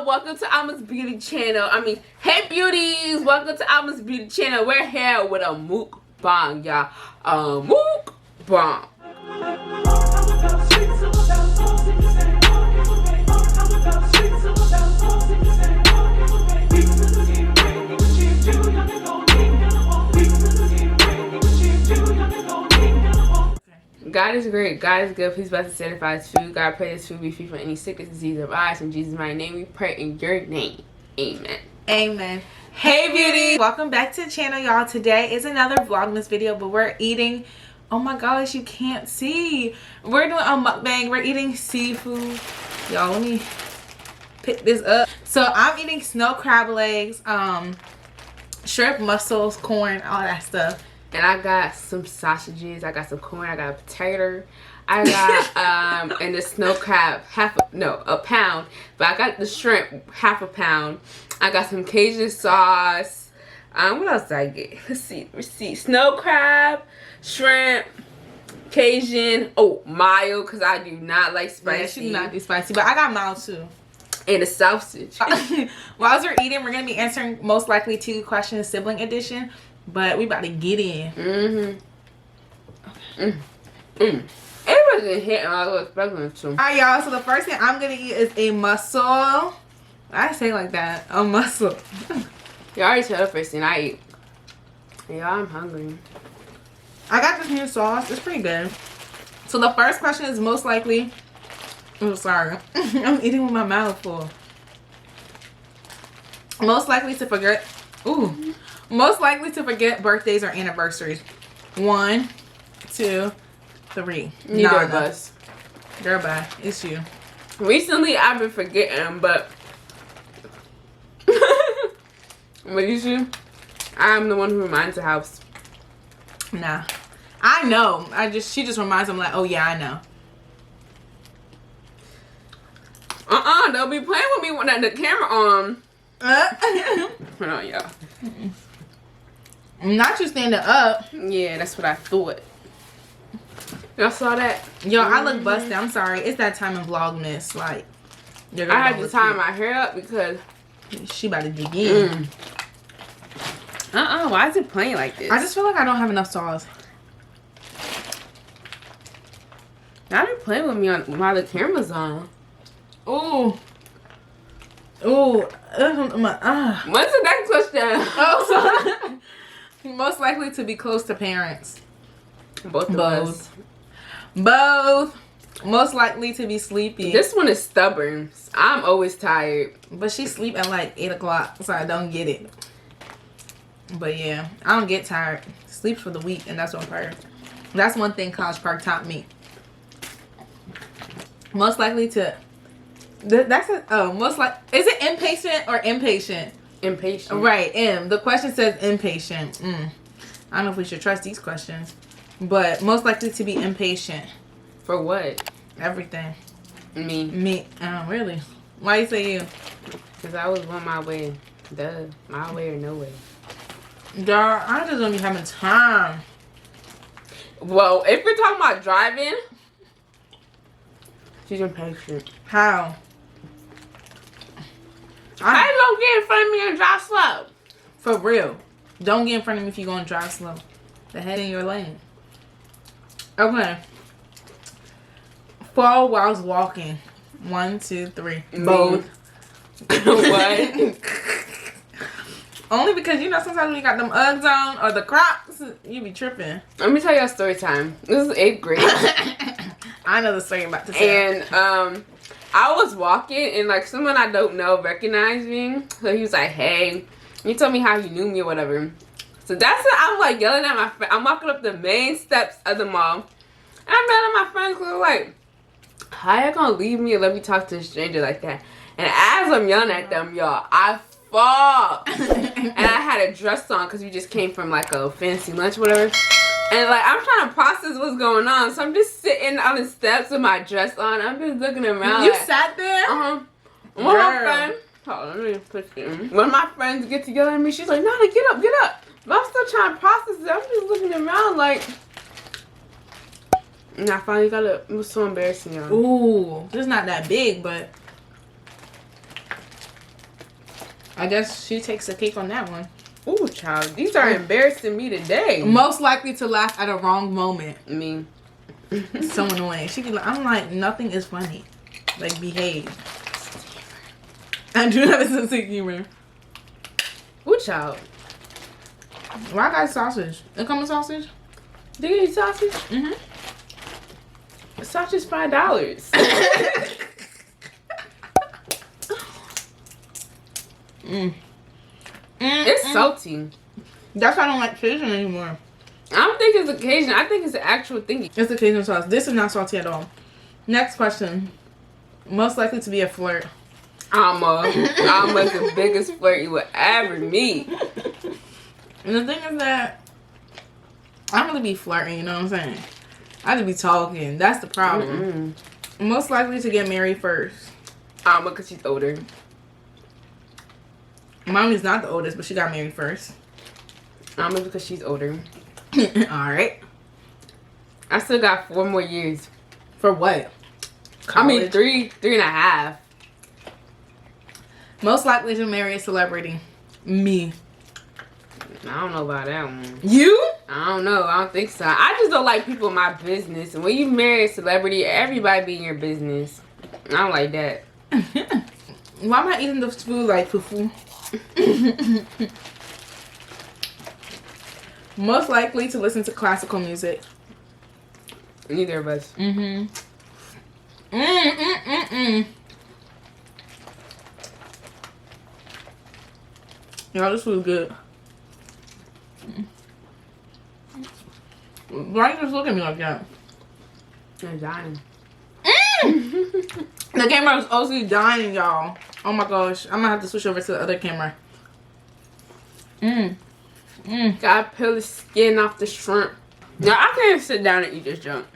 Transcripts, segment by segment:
y'all, welcome to Alma's Beauty channel. Hey beauties, welcome to Alma's Beauty channel. We're here with a mukbang, y'all. Mukbang. God is great. God is good. Please bless and sanctify His food. God, pray this food be free from any sickness, disease, of eyes. In Jesus' mighty name, we pray in your name. Amen. Amen. Hey beauty, welcome back to the channel, y'all. Today is another Vlogmas video, but we're eating. Oh my gosh, you can't see. We're doing a mukbang. We're eating seafood. Y'all, let me pick this up. So I'm eating snow crab legs, shrimp, mussels, corn, all that stuff. And I got some sausages, I got some corn, I got a potato, I got and the snow crab a pound, but I got the shrimp half a pound. I got some Cajun sauce. What else did I get? Let's see. Snow crab, shrimp, Cajun, mayo, because I do not like spicy. Yeah, she do not do spicy, but I got mayo too. And a sausage. While we're eating, we're gonna be answering most likely 2 questions, sibling edition. But we about to get in. It wasn't hitting I was expecting it to. Alright, y'all. So the first thing I'm gonna eat is a mussel. I say like that. A mussel. You already said the first thing I eat. Yeah, I'm hungry. I got this new sauce. It's pretty good. So the first question is most likely. Oh, sorry. I'm eating with my mouth full. Most likely to forget. Ooh. Most likely to forget birthdays or anniversaries. 1, 2, 3. Neither of us. Girl, bye. It's you. Recently, I've been forgetting, but what is you? I'm the one who reminds the house. Nah, I know. She just reminds them like, oh yeah, I know. Don't be playing with me when the camera on. Hold on, y'all. Not you standing up. Yeah, that's what I thought. Y'all saw that? Yo, I look busted. I'm sorry. It's that time in Vlogmas. Like, I had to tie my hair up because she about to dig in. Why is it playing like this? I just feel like I don't have enough sauce. Y'all be playing with me while the camera's on. Ooh. Ooh. What's the next question? Oh, so most likely to be close to parents. Both of us. Both. Most likely to be sleepy. This one is stubborn. I'm always tired. But she sleep at like 8 o'clock, so I don't get it. But yeah, I don't get tired. Sleeps for the week, and that's on purpose. That's one thing College Park taught me. Most likely to. Most like. Is it impatient or impatient? Impatient. Right, M. The question says impatient. I don't know if we should trust these questions. But most likely to be impatient. For what? Everything. Me. Oh, really? Why you say you? Because I was on my way. Duh. My way or no way. Girl, I just don't be having time. Well, if we're talking about driving, she's impatient. How? How you gonna get in front of me and drive slow? For real. Don't get in front of me if you're gonna drive slow. The head in your lane. Okay. Fall whilst walking. 1, 2, 3. Both. What? Only because, you know, sometimes when you got them Uggs on or the Crocs, you be tripping. Let me tell you a story time. This is 8th grade. I know the story I'm about to say. And I was walking and like someone I don't know recognized me. So he was like, hey, you told me how you knew me or whatever. So that's what I'm like yelling at my friend. I'm walking up the main steps of the mall. And I'm yelling at my friends because like, how you gonna leave me and let me talk to a stranger like that? And as I'm yelling at them, y'all, I fall. And I had a dress on because we just came from like a fancy lunch whatever. And like, I'm trying to process what's going on. So I'm just sitting on the steps with my dress on. I'm just looking around. You like, sat there? One of my friends, hold on, let me push it. One of my friends get together at me. She's like, Nana, get up, get up. But I'm still trying to process it. I'm just looking around like. And I finally got it. It was so embarrassing, y'all. Ooh, it's not that big, but I guess she takes the cake on that one. Ooh, child, these are embarrassing me today. Most likely to laugh at a wrong moment. Me. So annoying. She be like, I'm like, nothing is funny. Like, behave. I do have a sense of humor. Ooh, child. Why I got sausage? It come with sausage? Do you eat sausage? Mm-hmm. Sausage $5. It's salty. That's why I don't like Cajun anymore. I don't think it's occasion. I think it's the actual thing. It's the Cajun sauce. This is not salty at all. Next question. Most likely to be a flirt. Almost the biggest flirt you would ever meet. And the thing is that I don't really be flirting, you know what I'm saying? I just be talking. That's the problem. Most likely to get married first. Because she's older. Mommy's not the oldest, but she got married first. Because she's older. Alright. I still got 4 more years. For what? College. I mean, three and a half. Most likely to marry a celebrity. Me. I don't know about that one. You? I don't know. I don't think so. I just don't like people in my business. And when you marry a celebrity, everybody be in your business. I don't like that. Why am I eating this food like fufu? Most likely to listen to classical music. Neither of us. Y'all, this food good. Why you just look at me like that? I'm dying. The camera is also dying, y'all. Oh my gosh. I'm gonna have to switch over to the other camera. Gotta peel the skin off the shrimp. Now I can't sit down and eat this junk.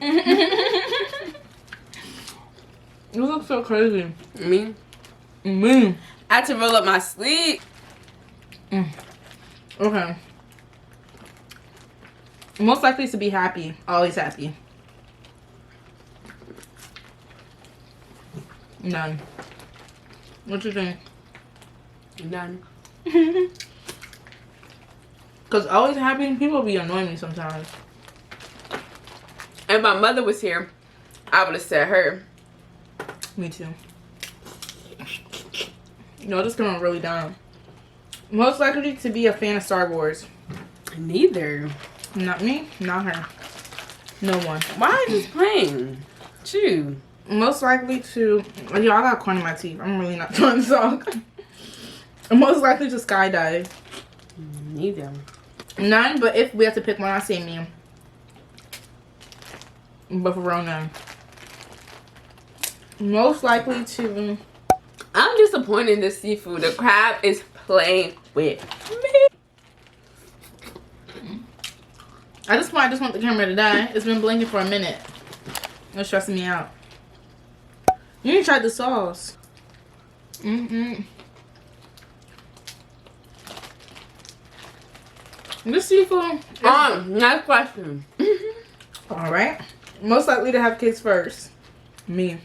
You look so crazy. Me? Me. I had to roll up my sleeve. Okay. Most likely to be happy. Always happy. None. What you think? None. Because always happy, people be annoying me sometimes. If my mother was here, I would have said her. Me too. No, this coming really down. Most likely to be a fan of Star Wars. Neither. Not me, not her. No one. Why are you just playing? Chew. Most likely to... Yo, I got corn in my teeth. I'm really not trying to talk. Most likely to skydive. Neither. None, but if we have to pick one, I say me. But for real, none. Most likely to... I'm disappointed in this seafood. The crab is playing with me. At this point, I just want the camera to die. It's been blinking for a minute. It's stressing me out. You need to try the sauce. This seafood. Next question. Alright. Most likely to have kids first. Me.